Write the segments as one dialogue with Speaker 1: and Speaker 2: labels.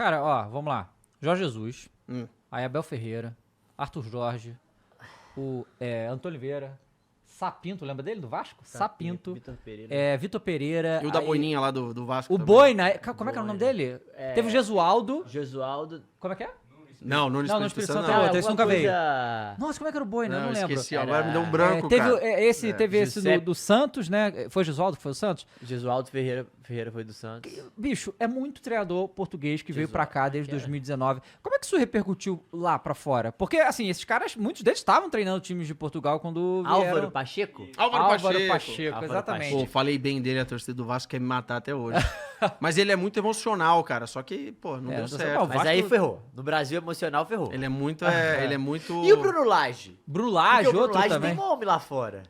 Speaker 1: Cara, ó, vamos lá. Jorge Jesus,
Speaker 2: Hum.
Speaker 1: aí Abel Ferreira, Arthur Jorge, o Antônio Oliveira, Sapinto, lembra dele, do Vasco? Sapinto.
Speaker 3: Vitor Pereira.
Speaker 1: Vitor Pereira.
Speaker 2: E o da
Speaker 1: aí-
Speaker 2: Boininha lá do Vasco
Speaker 1: O
Speaker 2: também.
Speaker 1: Boi, né? Como é que era o nome
Speaker 3: Boina.
Speaker 1: dele? Teve o Gesualdo.
Speaker 3: Jesualdo.
Speaker 1: Como é que é?
Speaker 2: Não, no
Speaker 1: Não, no
Speaker 2: Espírito
Speaker 1: Espírito
Speaker 2: Santo
Speaker 1: Santo
Speaker 2: não.
Speaker 1: outro, esse nunca veio.
Speaker 3: coisa...
Speaker 1: Nossa, como é que era o Boi, né? Eu não lembro.
Speaker 2: esqueci,
Speaker 3: Era-
Speaker 2: agora me deu um branco,
Speaker 1: teve
Speaker 2: cara.
Speaker 1: teve esse
Speaker 3: Giuseppe.
Speaker 1: do Santos, né? Foi o Gesualdo que foi o Santos?
Speaker 3: Jesualdo Ferreira foi do Santos.
Speaker 1: Bicho, é muito treinador português que veio pra cá desde
Speaker 3: que era.
Speaker 1: 2019. Como é que isso repercutiu lá pra fora? Porque, assim, esses caras, muitos deles estavam treinando times de Portugal quando vieram...
Speaker 3: Álvaro Pacheco?
Speaker 2: Álvaro Pacheco.
Speaker 3: Álvaro
Speaker 1: exatamente.
Speaker 2: Pô, falei bem dele, a torcida do Vasco quer me matar até hoje. Mas ele é muito emocional, cara. Só que, pô, não deu
Speaker 1: não sei
Speaker 2: certo.
Speaker 1: qual,
Speaker 3: Mas
Speaker 1: Vasco-
Speaker 3: aí ferrou. No Brasil emocional ferrou.
Speaker 2: Ele é muito. Ele é muito.
Speaker 3: E o Bruno Lage?
Speaker 1: Brulage,
Speaker 3: Porque o Bruno
Speaker 1: outro
Speaker 3: Lage
Speaker 1: também.
Speaker 3: tem nome lá fora.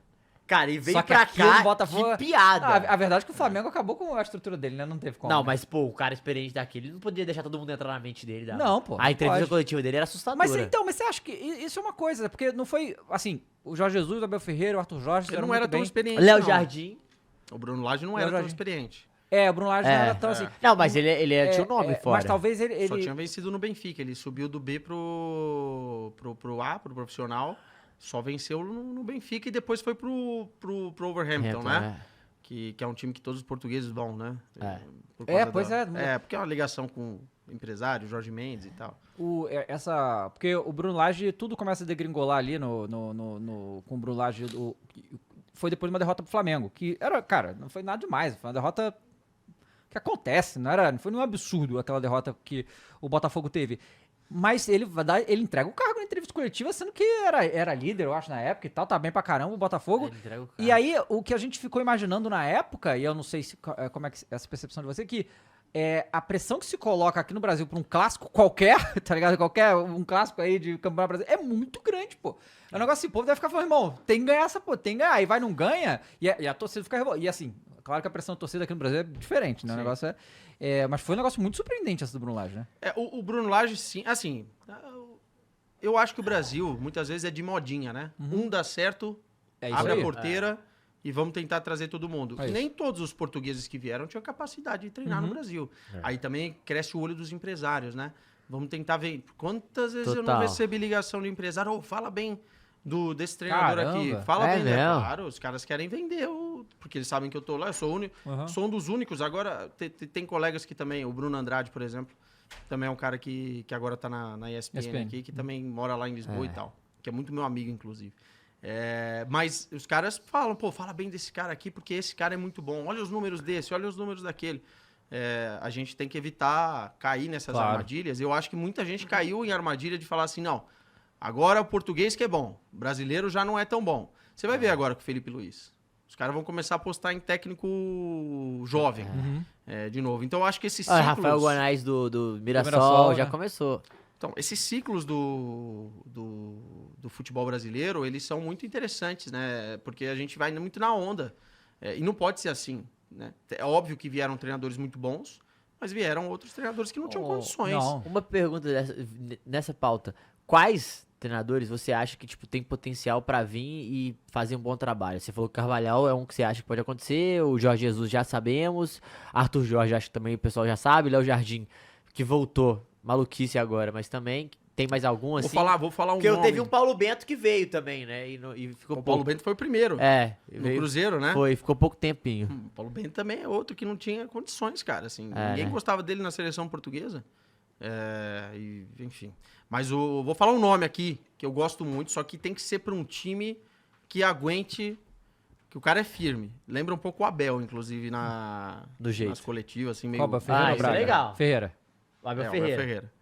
Speaker 3: Cara, e veio
Speaker 1: Só que
Speaker 3: pra
Speaker 1: aqui no
Speaker 3: cá,
Speaker 1: Botafogo...
Speaker 3: que piada.
Speaker 1: A verdade é que o Flamengo acabou com a estrutura dele, né? Não teve como.
Speaker 3: Não,
Speaker 1: né?
Speaker 3: mas, pô, o cara experiente daquele não podia deixar todo mundo entrar na mente dele. Dava.
Speaker 1: Não, pô,
Speaker 3: A
Speaker 1: não
Speaker 3: entrevista
Speaker 1: pode.
Speaker 3: coletiva dele era assustadora.
Speaker 1: Mas então, mas você acha que isso é uma coisa, porque não foi, assim, o Jorge Jesus, o Abel Ferreira, o Arthur Jorge...
Speaker 2: Ele
Speaker 1: fizeram
Speaker 2: não era
Speaker 1: muito
Speaker 2: tão
Speaker 1: bem.
Speaker 2: experiente.
Speaker 3: Léo
Speaker 2: não.
Speaker 3: Jardim.
Speaker 2: O Bruno Lage não
Speaker 1: Léo
Speaker 2: era tão
Speaker 1: Jardim.
Speaker 2: experiente.
Speaker 1: O Bruno Lage não era tão assim...
Speaker 3: Não, mas ele tinha um nome fora.
Speaker 1: Mas talvez ele...
Speaker 2: Só tinha vencido no Benfica. Ele subiu do B pro profissional. Só venceu no Benfica e depois foi pro Wolverhampton, né? Que é um time que todos os portugueses vão, né?
Speaker 3: É.
Speaker 2: Por causa
Speaker 1: pois é.
Speaker 2: É, porque é uma ligação com o empresário, Jorge Mendes e tal.
Speaker 1: Porque o Bruno Lage, tudo começa a degringolar ali com o Bruno Lage. Foi depois de uma derrota pro Flamengo, que era, cara, não foi nada demais. Foi uma derrota que acontece, não foi nenhum absurdo aquela derrota que o Botafogo teve. Mas ele entrega o cargo na entrevista coletiva, sendo que era líder, eu acho, na época e tal, tá bem pra caramba o Botafogo. E aí, o que a gente ficou imaginando na época, e eu não sei como é que essa percepção de você, que a pressão que se coloca aqui no Brasil pra um clássico qualquer, tá ligado? Um clássico aí de Campeonato Brasileiro, é muito grande, pô. É um negócio assim, o povo deve ficar falando, irmão, tem que ganhar essa, pô, tem que ganhar. Aí vai, não ganha, e a torcida fica revoltada. E assim, claro que a pressão da torcida aqui no Brasil é diferente, né? O negócio mas foi um negócio muito surpreendente essa do Bruno Lage, né?
Speaker 2: O Bruno Lage, sim, assim, eu acho que o Brasil, muitas vezes, é de modinha, né? Um dá certo,
Speaker 1: É isso
Speaker 2: abre
Speaker 1: aí.
Speaker 2: a porteira e vamos tentar trazer todo mundo.
Speaker 1: É
Speaker 2: E
Speaker 1: isso.
Speaker 2: nem todos os portugueses que vieram tinham capacidade de treinar no Brasil. Aí também cresce o olho dos empresários, né? Vamos tentar ver. Quantas vezes eu não
Speaker 3: Total.
Speaker 2: recebi ligação de empresário? Fala bem desse treinador
Speaker 1: Caramba.
Speaker 2: aqui. Fala
Speaker 3: É
Speaker 2: bem, né?
Speaker 3: mesmo?
Speaker 2: Claro, os caras querem vender, porque eles sabem que eu tô lá, eu sou único.
Speaker 1: Uhum.
Speaker 2: Sou um dos únicos. Agora, tem colegas que também, o Bruno Andrade, por exemplo, também é um cara que agora tá na ESPN aqui, que também mora lá em Lisboa e tal. Que é muito meu amigo, inclusive. Mas os caras falam, pô, fala bem desse cara aqui, porque esse cara é muito bom. Olha os números desse, olha os números daquele. A gente tem que evitar cair nessas
Speaker 1: Claro.
Speaker 2: armadilhas. Eu acho que muita gente caiu em armadilha de falar assim, não, agora o português que é bom, o brasileiro já não é tão bom. Você vai ver agora com o Felipe Luiz. Os caras vão começar a apostar em técnico jovem, de novo. Então eu acho que esses ciclos...
Speaker 3: Rafael Guanais do Mirassol,
Speaker 1: Mirassol,
Speaker 3: já
Speaker 1: né?
Speaker 3: começou.
Speaker 2: Então, esses ciclos do futebol brasileiro, eles são muito interessantes, né? Porque a gente vai muito na onda. E não pode ser assim, né? É óbvio que vieram treinadores muito bons, mas vieram outros treinadores que não tinham condições.
Speaker 1: não.
Speaker 3: Uma pergunta nessa pauta. Quais treinadores você acha que tipo, tem potencial pra vir e fazer um bom trabalho? Você falou que Carvalhal é um que você acha que pode acontecer, o Jorge Jesus já sabemos, Arthur Jorge acho que também o pessoal já sabe, Léo Jardim, que voltou, maluquice agora, mas também tem mais algum assim?
Speaker 2: Vou falar um
Speaker 3: Porque
Speaker 2: nome.
Speaker 3: teve um Paulo Bento que veio também, né? E ficou
Speaker 2: O Paulo Bento foi o primeiro, no
Speaker 3: veio,
Speaker 2: Cruzeiro, né?
Speaker 3: ficou pouco tempinho.
Speaker 2: O Paulo Bento também é outro que não tinha condições, cara. Assim,
Speaker 3: É,
Speaker 2: ninguém
Speaker 3: né?
Speaker 2: gostava dele na seleção portuguesa. Enfim. Mas vou falar um nome aqui que eu gosto muito, só que tem que ser para um time que aguente, que o cara é firme. Lembra um pouco o Abel, inclusive,
Speaker 3: Do jeito.
Speaker 2: nas coletivas, assim, meio...
Speaker 1: Copa, Ferreira ou
Speaker 3: isso é
Speaker 1: Braga?
Speaker 3: legal.
Speaker 1: Ferreira.
Speaker 3: O Abel
Speaker 2: o Abel
Speaker 3: Ferreira.
Speaker 2: Ferreira.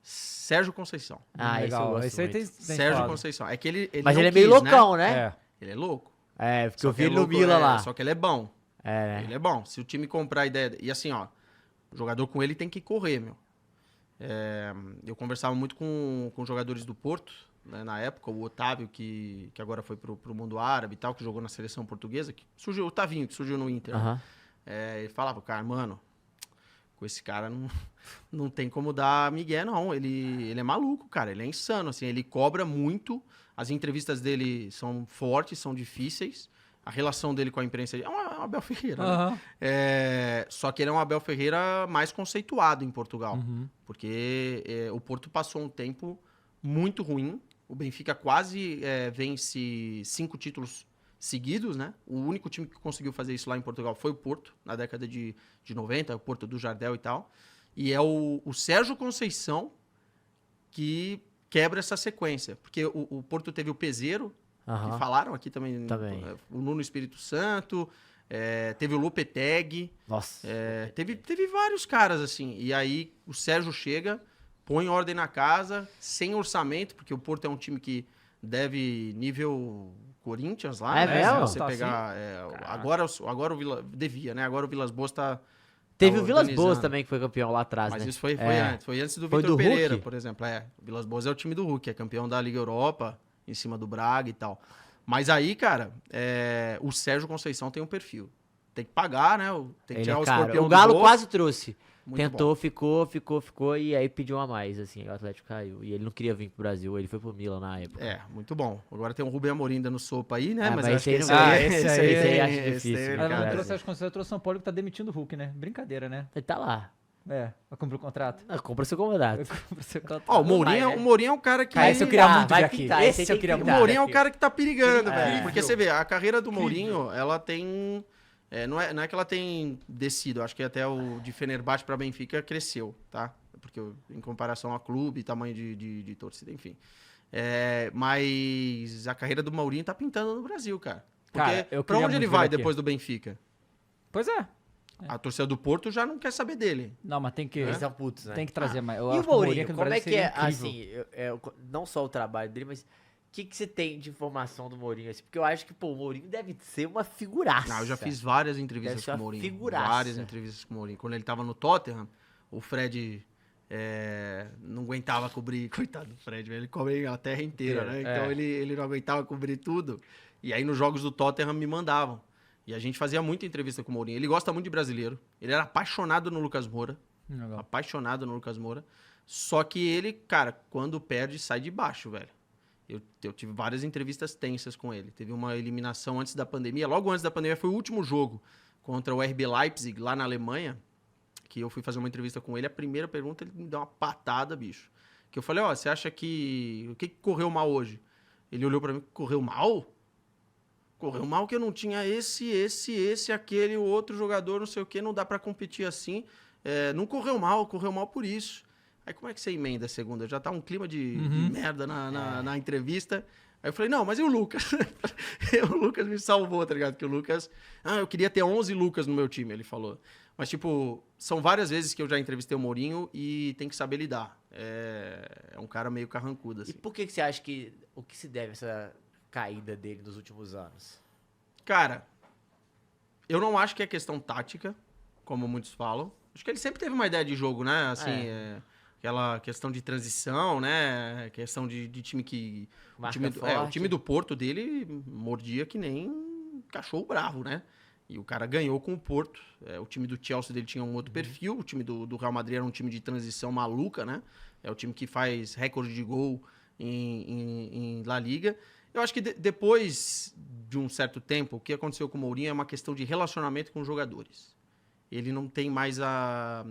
Speaker 2: Sérgio Conceição.
Speaker 3: Esse eu gosto
Speaker 1: Esse aí
Speaker 3: muito.
Speaker 1: tem
Speaker 2: Sérgio
Speaker 1: falado.
Speaker 2: Conceição. É que ele
Speaker 3: Mas
Speaker 2: não
Speaker 3: ele é meio
Speaker 2: quis,
Speaker 3: loucão,
Speaker 2: né?
Speaker 3: né?
Speaker 2: Ele é louco.
Speaker 3: Porque
Speaker 2: Só
Speaker 3: eu
Speaker 2: que
Speaker 3: vi
Speaker 2: é
Speaker 3: ele no
Speaker 2: louco,
Speaker 3: Mila lá.
Speaker 2: Só que ele é bom.
Speaker 3: Né?
Speaker 2: Ele é bom. Se o time comprar a ideia... E assim, ó, o jogador com ele tem que correr, meu. Eu conversava muito com jogadores do Porto, né, na época, o Otávio, que agora foi pro mundo árabe e tal, que jogou na seleção portuguesa, que surgiu, o Otavinho, que surgiu no Inter. Né?
Speaker 3: Aham.
Speaker 2: Ele falava, cara, mano, com esse cara não tem como dar migué, não. Ele é maluco, cara, ele é insano, assim, ele cobra muito, as entrevistas dele são fortes, são difíceis, a relação dele com a imprensa é um Abel Ferreira, né?
Speaker 1: Aham.
Speaker 2: Só que ele é um Abel Ferreira mais conceituado em Portugal.
Speaker 1: Uhum.
Speaker 2: Porque o Porto passou um tempo muito ruim. O Benfica quase vence 5 títulos seguidos, né? O único time que conseguiu fazer isso lá em Portugal foi o Porto, na década de 90, o Porto do Jardel e tal. E é o Sérgio Conceição que quebra essa sequência. Porque o Porto teve o Peseiro, que falaram aqui também. O Nuno Espírito Santo, teve o Lopetegui.
Speaker 3: Nossa.
Speaker 2: Teve vários caras, assim. E aí o Sérgio chega, põe ordem na casa, sem orçamento, porque o Porto é um time que deve nível Corinthians lá,
Speaker 3: É
Speaker 2: né?
Speaker 3: mesmo?
Speaker 2: Se você
Speaker 1: Tá
Speaker 2: pegar. agora o Vila. Devia, né? Agora o Vilas Boas tá.
Speaker 3: Teve
Speaker 2: tá
Speaker 3: o Vilas Boas
Speaker 2: organizando.
Speaker 3: também, que foi campeão lá atrás,
Speaker 2: Mas
Speaker 3: né?
Speaker 2: isso foi antes. Foi antes do
Speaker 3: Foi
Speaker 2: Vitor
Speaker 3: do
Speaker 2: Pereira,
Speaker 3: Hulk?
Speaker 2: por exemplo. O Vilas Boas é o time do Hulk, é campeão da Liga Europa, em cima do Braga e tal. Mas aí, cara, o Sérgio Conceição tem um perfil. Tem que pagar, né? Tem que
Speaker 3: Ele
Speaker 2: tirar o
Speaker 3: cara,
Speaker 2: escorpião
Speaker 3: o
Speaker 2: do
Speaker 3: Galo
Speaker 2: bolso.
Speaker 3: quase trouxe.
Speaker 2: Muito
Speaker 3: Tentou, ficou, e aí pediu a mais, assim, o Atlético caiu. E ele não queria vir pro Brasil, ele foi pro Milan na época.
Speaker 2: Muito bom. Agora tem o Rubem Amorim dando sopa aí, né?
Speaker 3: Ah,
Speaker 2: mas
Speaker 3: mas
Speaker 2: acho que
Speaker 3: esse aí não-
Speaker 1: esse
Speaker 3: aí acho
Speaker 2: esse
Speaker 3: difícil,
Speaker 2: aí,
Speaker 3: né?
Speaker 1: Mas não
Speaker 2: cara.
Speaker 1: trouxe as Conceição, trouxe São Paulo que tá demitindo o Hulk, né? Brincadeira, né?
Speaker 3: Ele tá lá.
Speaker 1: Vai cumprir o contrato.
Speaker 3: Compra seu convidado.
Speaker 1: Cumprir seu contrato.
Speaker 2: Ó, o Mourinho,
Speaker 3: vai, né?
Speaker 2: o Mourinho é um cara que...
Speaker 1: Ah, esse eu queria
Speaker 3: Vai
Speaker 1: muito ver aqui.
Speaker 3: pintar, esse
Speaker 1: Esse eu
Speaker 3: tem que
Speaker 1: queria
Speaker 2: O
Speaker 3: pintar.
Speaker 1: muito.
Speaker 2: Mourinho é um cara que tá perigando, velho.
Speaker 3: Incrível.
Speaker 2: Porque você vê, a carreira do Mourinho, ela tem... não é que ela tem descido, acho que até o de Fenerbahçe pra Benfica cresceu, tá? Porque em comparação a clube, tamanho de torcida, enfim. Mas a carreira do Mourinho tá pintando no Brasil, cara. Porque
Speaker 1: Cara, eu
Speaker 2: pra
Speaker 1: queria
Speaker 2: onde ele
Speaker 1: muito ver
Speaker 2: vai
Speaker 1: aqui.
Speaker 2: depois do Benfica?
Speaker 1: Pois é.
Speaker 2: A torcida do Porto já não quer saber dele.
Speaker 1: Não, mas tem que,
Speaker 3: Eles são putos, né?
Speaker 1: tem que trazer mais. Eu
Speaker 3: E
Speaker 1: acho
Speaker 3: o
Speaker 1: que o
Speaker 3: Mourinho,
Speaker 1: aqui no
Speaker 3: como é
Speaker 1: Brasil
Speaker 3: que
Speaker 1: seria
Speaker 3: é,
Speaker 1: incrível.
Speaker 3: assim, não só o trabalho dele, mas o que você tem de informação do Mourinho? Assim? Porque eu acho que, pô, o Mourinho deve ser uma figuraça.
Speaker 2: Não, eu já fiz várias
Speaker 3: Deve
Speaker 2: entrevistas
Speaker 3: ser
Speaker 2: com o
Speaker 3: uma
Speaker 2: Mourinho.
Speaker 3: figuraça.
Speaker 2: Várias entrevistas com o Mourinho. Quando ele tava no Tottenham, o Fred não aguentava cobrir. Coitado do Fred, velho, ele cobre a terra inteira, né? Então ele não aguentava cobrir tudo. E aí nos jogos do Tottenham me mandavam. E a gente fazia muita entrevista com o Mourinho. Ele gosta muito de brasileiro. Ele era apaixonado no Lucas Moura.
Speaker 1: Legal.
Speaker 2: Apaixonado no Lucas Moura. Só que ele, cara, quando perde, sai de baixo, velho. Eu tive várias entrevistas tensas com ele. Teve uma eliminação antes da pandemia. Logo antes da pandemia, foi o último jogo contra o RB Leipzig, lá na Alemanha, que eu fui fazer uma entrevista com ele. A primeira pergunta, ele me deu uma patada, bicho. Que eu falei, você acha que... O que correu mal hoje? Ele olhou pra mim, correu mal? Correu mal que eu não tinha esse, aquele, o outro jogador, não sei o quê, não dá pra competir assim. Não correu mal por isso. Aí como é que você emenda a segunda? Já tá um clima de merda na entrevista. Aí eu falei, não, mas e o Lucas? O Lucas me salvou, tá ligado? Porque o Lucas... eu queria ter 11 Lucas no meu time, ele falou. Mas, tipo, são várias vezes que eu já entrevistei o Mourinho e tem que saber lidar. É um cara meio carrancudo, assim.
Speaker 3: E por que você acha que... O que se deve essa caída dele nos últimos anos?
Speaker 2: Cara, eu não acho que é questão tática, como muitos falam. Acho que ele sempre teve uma ideia de jogo, né? Assim, aquela questão de transição, né? Questão de time que... O time do Porto dele mordia que nem cachorro bravo, né? E o cara ganhou com o Porto. O time do Chelsea dele tinha um outro perfil. O time do Real Madrid era um time de transição maluca, né? É o time que faz recorde de gol em La Liga. Eu acho que depois de um certo tempo, o que aconteceu com o Mourinho é uma questão de relacionamento com os jogadores. Ele não tem mais a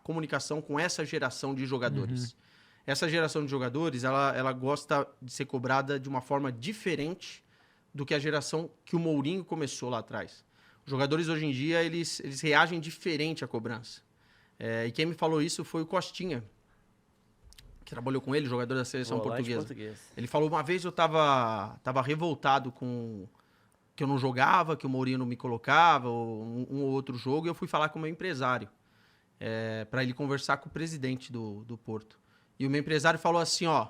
Speaker 2: comunicação com essa geração de jogadores. Essa geração de jogadores, ela gosta de ser cobrada de uma forma diferente do que a geração que o Mourinho começou lá atrás. Os jogadores hoje em dia, eles reagem diferente à cobrança. E quem me falou isso foi o Costinha, que trabalhou com ele, jogador da seleção portuguesa. Ele falou, uma vez eu tava revoltado com que eu não jogava, que o Mourinho não me colocava, ou um ou outro jogo, e eu fui falar com o meu empresário, para ele conversar com o presidente do Porto. E o meu empresário falou assim, o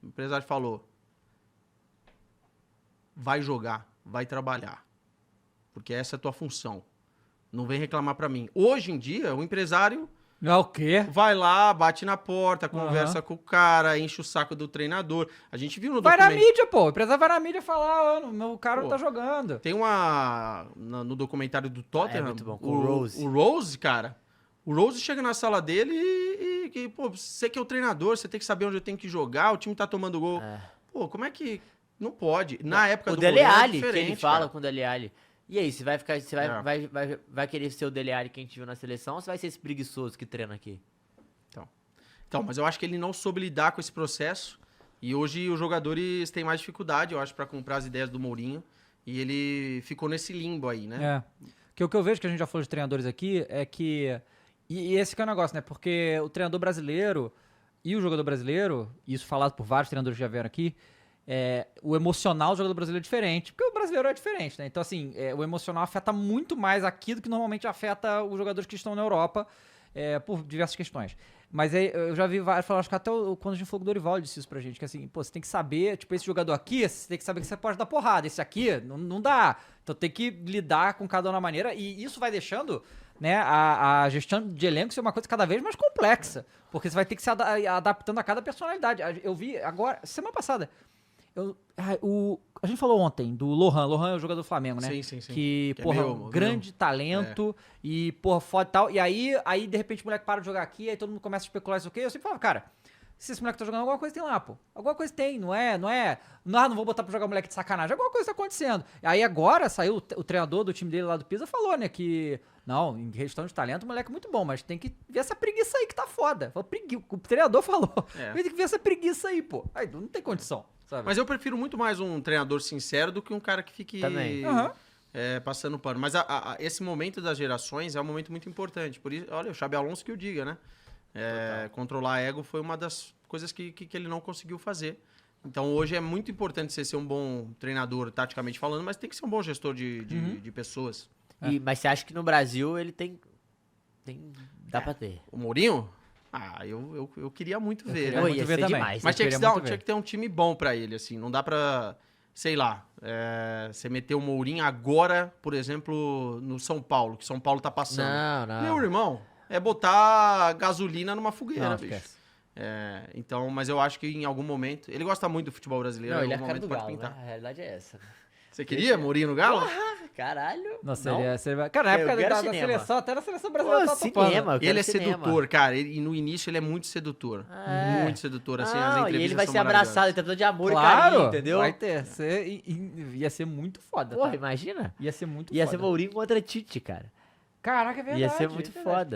Speaker 2: empresário falou, vai jogar, vai trabalhar, porque essa é a tua função. Não vem reclamar para mim. Hoje em dia, o empresário...
Speaker 1: Não, o quê?
Speaker 2: Vai lá, bate na porta, conversa com o cara, enche o saco do treinador. A gente viu no
Speaker 1: Vai na
Speaker 2: documento...
Speaker 1: mídia, pô. O empresário vai na mídia falar, meu cara não tá jogando.
Speaker 2: Tem no documentário do Tottenham,
Speaker 3: muito bom, com o Rose.
Speaker 2: O Rose, cara, o Rose chega na sala dele e pô, você que é o treinador, você tem que saber onde eu tenho que jogar, o time tá tomando gol. Pô, como é que Não pode. Na época
Speaker 3: O
Speaker 2: do
Speaker 3: Dele
Speaker 2: Mourinho era
Speaker 3: Alli, que ele
Speaker 2: diferente,
Speaker 3: fala
Speaker 2: cara.
Speaker 3: com o Dele Alli. E aí, você vai ficar, você
Speaker 2: É.
Speaker 3: vai querer ser o Dele Alli que a gente viu na seleção ou você vai ser esse preguiçoso que treina aqui?
Speaker 2: Então, mas eu acho que ele não soube lidar com esse processo. E hoje os jogadores têm mais dificuldade, eu acho, pra comprar as ideias do Mourinho. E ele ficou nesse limbo aí, né?
Speaker 1: É. Que o que eu vejo, que a gente já falou de treinadores aqui, é que... E esse que é o negócio, né? Porque o treinador brasileiro e o jogador brasileiro, e isso falado por vários treinadores que já vieram aqui, o emocional do jogador brasileiro é diferente. Porque o brasileiro é diferente, né? Então, assim, o emocional afeta muito mais aqui do que normalmente afeta os jogadores que estão na Europa, por diversas questões. Mas eu já vi vários falar, acho que até quando a gente falou com o Dorival disse isso pra gente, que assim, pô, você tem que saber, tipo, esse jogador aqui, você tem que saber que você pode dar porrada, esse aqui não dá. Então tem que lidar com cada um na maneira, e isso vai deixando, né, a gestão de elenco ser uma coisa cada vez mais complexa, porque você vai ter que se adaptando a cada personalidade. Eu vi agora, semana passada, a gente falou ontem do Lohan é o jogador do Flamengo, né?
Speaker 2: Sim.
Speaker 1: Que
Speaker 2: é
Speaker 1: porra,
Speaker 2: meu
Speaker 1: grande talento e, porra, foda e tal. E aí, de repente, o moleque para de jogar aqui, aí todo mundo começa a especular isso aqui. Eu sempre falo, cara, se esse moleque tá jogando, alguma coisa tem lá, pô. Alguma coisa tem, não vou botar pra jogar moleque de sacanagem. Alguma coisa tá acontecendo. Aí agora saiu o treinador do time dele lá do Pisa, falou, né, que, não, em questão de talento, o moleque é muito bom, mas tem que ver essa preguiça aí que tá foda. O treinador falou, tem que ver essa preguiça aí, pô. Aí não tem condição. Sabe?
Speaker 2: Mas eu prefiro muito mais um treinador sincero do que um cara que fique passando pano. Mas esse momento das gerações é um momento muito importante. Por isso, olha, o Xabi Alonso que o diga, né? Controlar ego foi uma das coisas que ele não conseguiu fazer. Então hoje é muito importante você ser um bom treinador, taticamente falando, mas tem que ser um bom gestor de pessoas.
Speaker 3: Mas você acha que no Brasil ele tem dá pra ter?
Speaker 2: O Mourinho? Eu queria muito ver, né?
Speaker 1: queria muito ver também.
Speaker 3: demais.
Speaker 2: Mas tinha
Speaker 1: queria muito ver.
Speaker 2: que ter um time bom pra ele, assim. Não dá pra, sei lá, você meter o Mourinho agora, por exemplo, no São Paulo, que São Paulo tá passando.
Speaker 3: Não.
Speaker 2: Meu irmão, é botar gasolina numa fogueira,
Speaker 1: Não,
Speaker 2: bicho.
Speaker 1: esquece.
Speaker 2: Então, mas eu acho que em algum momento... Ele gosta muito do futebol brasileiro,
Speaker 3: Não,
Speaker 2: em
Speaker 3: ele é a
Speaker 2: algum
Speaker 3: cara
Speaker 2: momento
Speaker 3: do
Speaker 2: pode
Speaker 3: Galo, né?
Speaker 2: pintar.
Speaker 3: A realidade é essa. Né?
Speaker 2: Você queria Mourinho no Galo?
Speaker 3: Caralho.
Speaker 1: Nossa,
Speaker 3: não.
Speaker 1: seria... Cara, na
Speaker 3: Eu
Speaker 1: época
Speaker 3: quero
Speaker 1: da
Speaker 3: cinema.
Speaker 1: seleção, até na seleção brasileira
Speaker 3: Pô,
Speaker 1: tá topando.
Speaker 3: cinema, eu quero
Speaker 2: Ele é
Speaker 3: cinema.
Speaker 2: sedutor, cara. E no início ele é muito sedutor. Muito sedutor, assim, as entrevistas
Speaker 3: E ele vai
Speaker 2: são
Speaker 3: ser abraçado,
Speaker 2: maravilhosas.
Speaker 3: ele tá precisando de amor e
Speaker 1: Claro,
Speaker 3: carinho, entendeu?
Speaker 1: vai ter. Ia ser muito foda,
Speaker 3: Porra,
Speaker 1: tá?
Speaker 3: imagina.
Speaker 1: Ia ser muito
Speaker 3: Ia
Speaker 1: foda.
Speaker 3: ser Mourinho contra Tite, cara.
Speaker 1: Caraca, é verdade.
Speaker 3: Ia ser muito
Speaker 1: é verdade.
Speaker 3: foda.